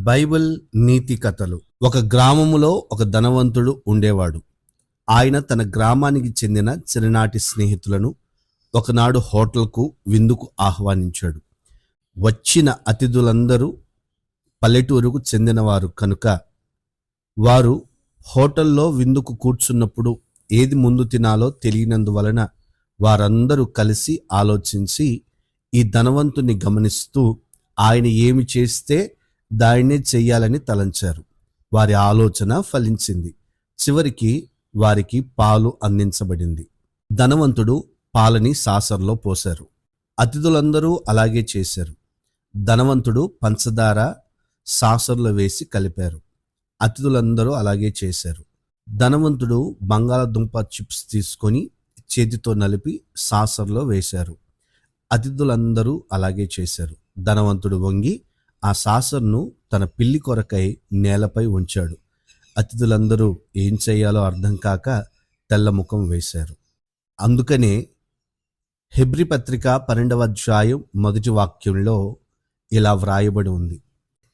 Bible నీతి కథలు. ఒక గ్రామములో ఒక ధనవంతుడు ఉండేవాడు. ఆయన తన గ్రామానికి చెందిన చిన్ననాటి స్నేహితులను ఒకనాడు హోటల్కు విందుకు ఆహ్వానించాడు. వచ్చిన అతిథులందరూ పల్లెటూరుకు చెందినవారు కనుక వారు హోటల్లో విందుకు కూర్చున్నప్పుడు ఏది ముందు తినాలో తెలియనందువలన వారందరూ కలిసి ఆలోచించి ఈ ధనవంతుని గమనిస్తూ ఆయన ఏమి చేస్తే దానినే చెయ్యాలని తలంచారు. వారి ఆలోచన ఫలించింది. చివరికి వారికి పాలు అందించబడింది. ధనవంతుడు పాలని సాసర్లో పోశారు. అతిథులందరూ అలాగే చేశారు. ధనవంతుడు పంచదార సాసర్లో వేసి కలిపారు. అతిథులందరూ అలాగే చేశారు. ధనవంతుడు బంగాళదుంప చిప్స్ తీసుకొని చేతితో నలిపి సాసర్లో వేశారు. అతిథులందరూ అలాగే చేశారు. ధనవంతుడు వంగి ఆ సాసర్ను తన పిల్లి కొరకై నేలపై ఉంచాడు. అతిథులందరూ ఏం చేయాలో అర్థం కాక తెల్లముఖం వేశారు. అందుకనే హెబ్రీ పత్రిక 12వ అధ్యాయం 1వ వాక్యంలో ఇలా వ్రాయబడి ఉంది: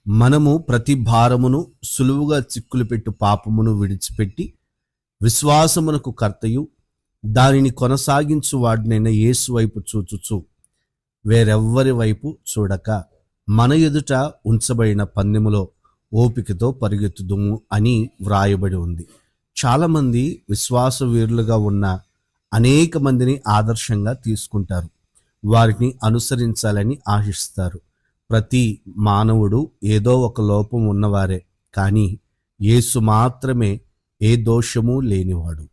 మనము ప్రతి భారమును సులువుగా చిక్కులు పెట్టు పాపమును విడిచిపెట్టి విశ్వాసమునకు కర్తయు దానిని కొనసాగించు వాడినైన యేసు వైపు చూచుచు వేరెవ్వరి వైపు చూడక మన ఎదుట ఉంచబడిన పందెములో ఓపికతో పరిగెత్తుదుము అని వ్రాయబడి ఉంది. చాలామంది విశ్వాస వీరులుగా ఉన్న అనేక మందిని ఆదర్శంగా తీసుకుంటారు. వారిని అనుసరించాలని ఆశిస్తారు. ప్రతి మానవుడు ఏదో ఒక లోపం ఉన్నవారే, కానీ యేసు మాత్రమే ఏ దోషము లేనివాడు.